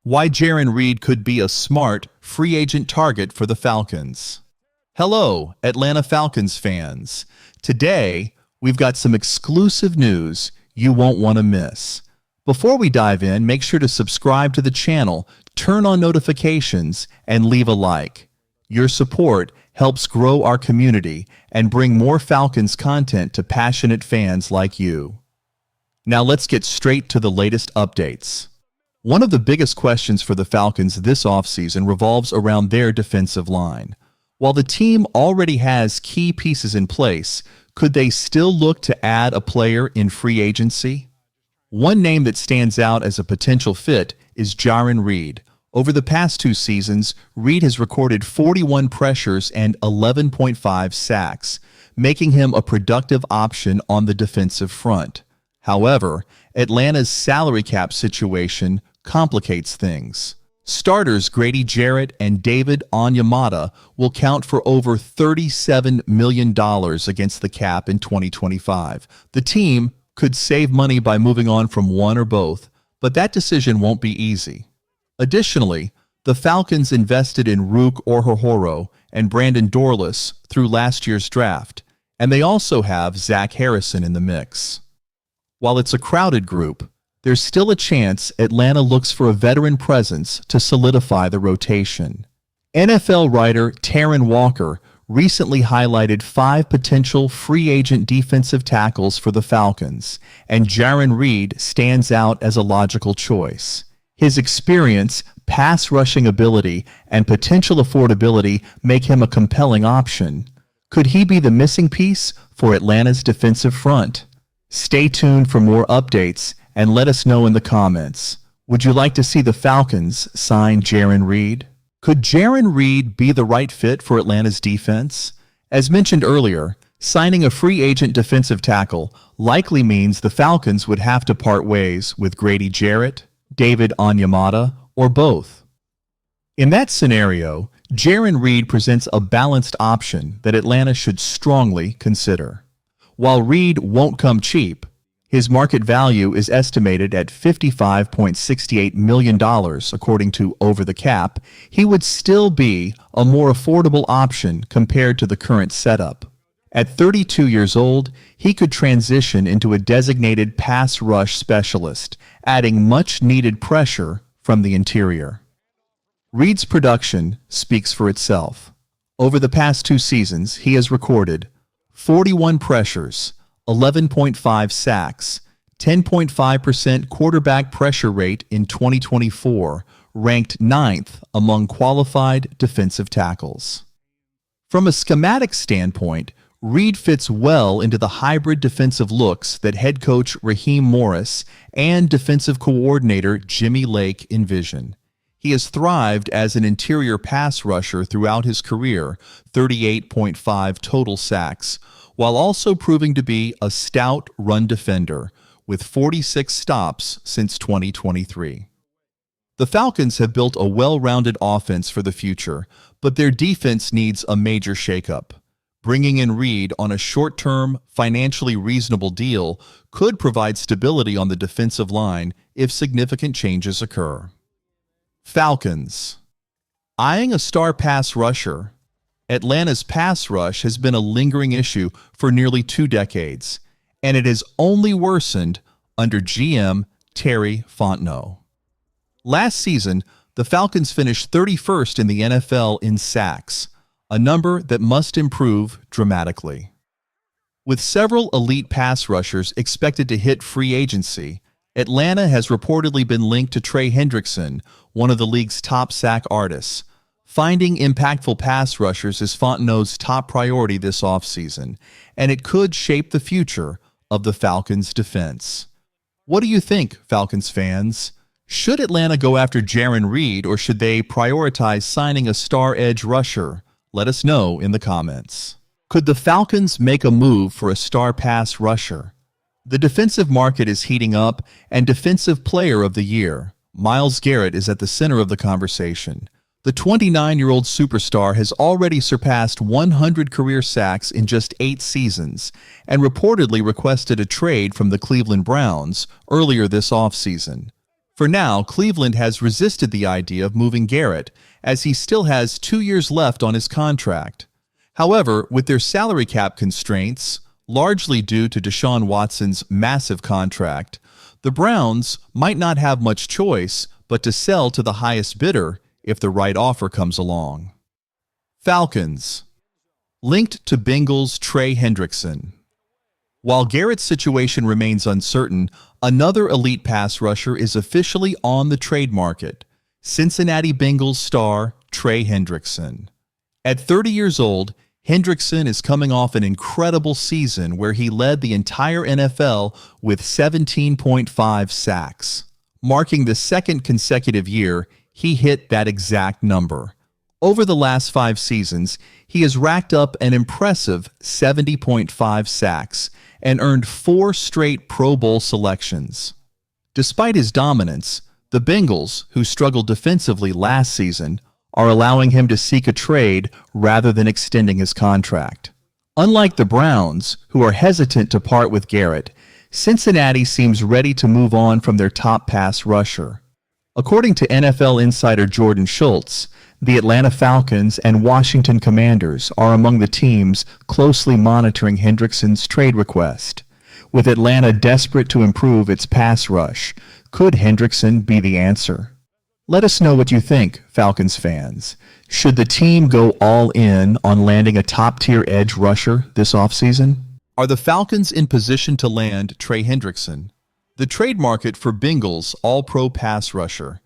Why Jaren Reed could be a smart, free agent target for the Falcons. Hello, Atlanta Falcons fans. Today, we've got some exclusive news you won't want to miss. Before we dive in, make sure to subscribe to the channel, turn on notifications, and leave a like. Your support helps grow our community and bring more Falcons content to passionate fans like you. Now let's get straight to the latest updates. One of the biggest questions for the Falcons this offseason revolves around their defensive line. While the team already has key pieces in place, could they still look to add a player in free agency? One name that stands out as a potential fit is Jaren Reed. Over the past 2 seasons, Reed has recorded 41 pressures and 11.5 sacks, making him a productive option on the defensive front. However, Atlanta's salary cap situation complicates things. Starters Grady Jarrett and David Onyemata will count for over $37 million against the cap in 2025. The team could save money by moving on from one or both, but that decision won't be easy. Additionally, the Falcons invested in Rook Orhorhoro and Brandon Dorlus through last year's draft, and they also have Zach Harrison in the mix. While it's a crowded group, there's still a chance Atlanta looks for a veteran presence to solidify the rotation. NFL writer Taryn Walker recently highlighted 5 potential free agent defensive tackles for the Falcons, and Jaren Reed stands out as a logical choice. His experience, pass rushing ability, and potential affordability make him a compelling option. Could he be the missing piece for Atlanta's defensive front? Stay tuned for more updates and let us know in the comments. Would you like to see the Falcons sign Jaren Reed? Could Jaren Reed be the right fit for Atlanta's defense? As mentioned earlier, signing a free agent defensive tackle likely means the Falcons would have to part ways with Grady Jarrett, David Onyemata, or both. In that scenario, Jaren Reed presents a balanced option that Atlanta should strongly consider. While Reed won't come cheap, his market value is estimated at $55.68 million, according to Over the Cap. He would still be a more affordable option compared to the current setup. At 32 years old, he could transition into a designated pass rush specialist, adding much-needed pressure from the interior. Reed's production speaks for itself. Over the past 2 seasons, he has recorded 41 pressures, 11.5 sacks, 10.5% quarterback pressure rate in 2024, ranked 9th among qualified defensive tackles. From a schematic standpoint, Reed fits well into the hybrid defensive looks that head coach Raheem Morris and defensive coordinator Jimmy Lake envision. He has thrived as an interior pass rusher throughout his career, 38.5 total sacks, while also proving to be a stout run defender with 46 stops since 2023. The Falcons have built a well-rounded offense for the future, but their defense needs a major shakeup. Bringing in Reed on a short-term, financially reasonable deal could provide stability on the defensive line if significant changes occur. Falcons. Eyeing a star pass rusher. Atlanta's pass rush has been a lingering issue for nearly 2 decades, and it has only worsened under GM Terry Fontenot. Last season, the Falcons finished 31st in the NFL in sacks, a number that must improve dramatically. With several elite pass rushers expected to hit free agency, Atlanta has reportedly been linked to Trey Hendrickson, one of the league's top sack artists. Finding impactful pass rushers is Fontenot's top priority this offseason, and it could shape the future of the Falcons' defense. What do you think, Falcons fans? Should Atlanta go after Jaren Reed, or should they prioritize signing a star edge rusher? Let us know in the comments. Could the Falcons make a move for a star pass rusher? The defensive market is heating up, and Defensive Player of the Year, Myles Garrett, is at the center of the conversation. The 29-year-old superstar has already surpassed 100 career sacks in just 8 seasons and reportedly requested a trade from the Cleveland Browns earlier this offseason. For now, Cleveland has resisted the idea of moving Garrett, as he still has 2 years left on his contract. However, with their salary cap constraints, largely due to Deshaun Watson's massive contract, the Browns might not have much choice but to sell to the highest bidder if the right offer comes along. Falcons. Linked to Bengals' Trey Hendrickson. While Garrett's situation remains uncertain, another elite pass rusher is officially on the trade market: Cincinnati Bengals star Trey Hendrickson. At 30 years old, Hendrickson is coming off an incredible season where he led the entire NFL with 17.5 sacks. Marking the second consecutive year he hit that exact number. Over the last 5 seasons, he has racked up an impressive 70.5 sacks and earned 4 straight Pro Bowl selections. Despite his dominance, the Bengals, who struggled defensively last season, are allowing him to seek a trade rather than extending his contract. Unlike the Browns, who are hesitant to part with Garrett, Cincinnati seems ready to move on from their top pass rusher. According to NFL insider Jordan Schultz, the Atlanta Falcons and Washington Commanders are among the teams closely monitoring Hendrickson's trade request. With Atlanta desperate to improve its pass rush, could Hendrickson be the answer? Let us know what you think, Falcons fans. Should the team go all in on landing a top-tier edge rusher this offseason? Are the Falcons in position to land Trey Hendrickson? The trade market for Bengals all-pro pass rusher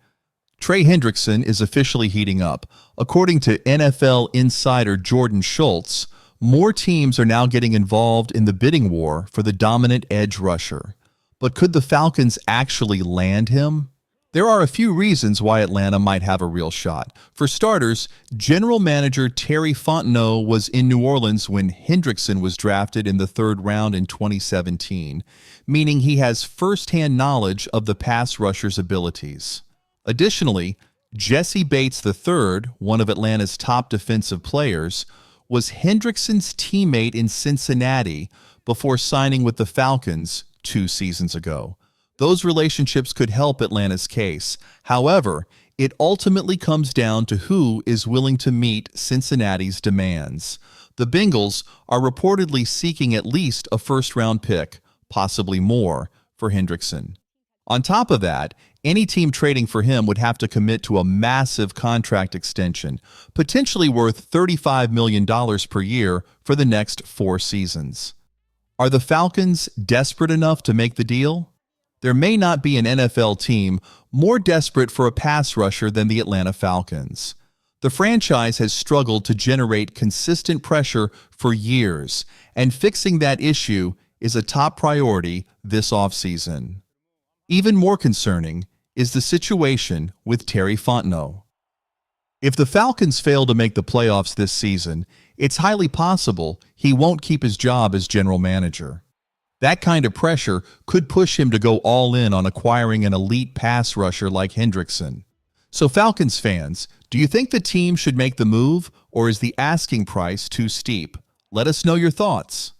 Trey Hendrickson is officially heating up. According to NFL insider Jordan Schultz, more teams are now getting involved in the bidding war for the dominant edge rusher. But could the Falcons actually land him? There are a few reasons why Atlanta might have a real shot. For starters, general manager Terry Fontenot was in New Orleans when Hendrickson was drafted in the 3rd round in 2017, meaning he has first-hand knowledge of the pass rusher's abilities. Additionally, Jesse Bates III, one of Atlanta's top defensive players, was Hendrickson's teammate in Cincinnati before signing with the Falcons 2 seasons ago. Those relationships could help Atlanta's case. However, it ultimately comes down to who is willing to meet Cincinnati's demands. The Bengals are reportedly seeking at least a first-round pick, possibly more, for Hendrickson. On top of that, any team trading for him would have to commit to a massive contract extension, potentially worth $35 million per year for the next 4 seasons. Are the Falcons desperate enough to make the deal? There may not be an NFL team more desperate for a pass rusher than the Atlanta Falcons. The franchise has struggled to generate consistent pressure for years, and fixing that issue is a top priority this offseason. Even more concerning is the situation with Terry Fontenot. If the Falcons fail to make the playoffs this season, it's highly possible he won't keep his job as general manager. That kind of pressure could push him to go all in on acquiring an elite pass rusher like Hendrickson. So Falcons fans, do you think the team should make the move, or is the asking price too steep? Let us know your thoughts.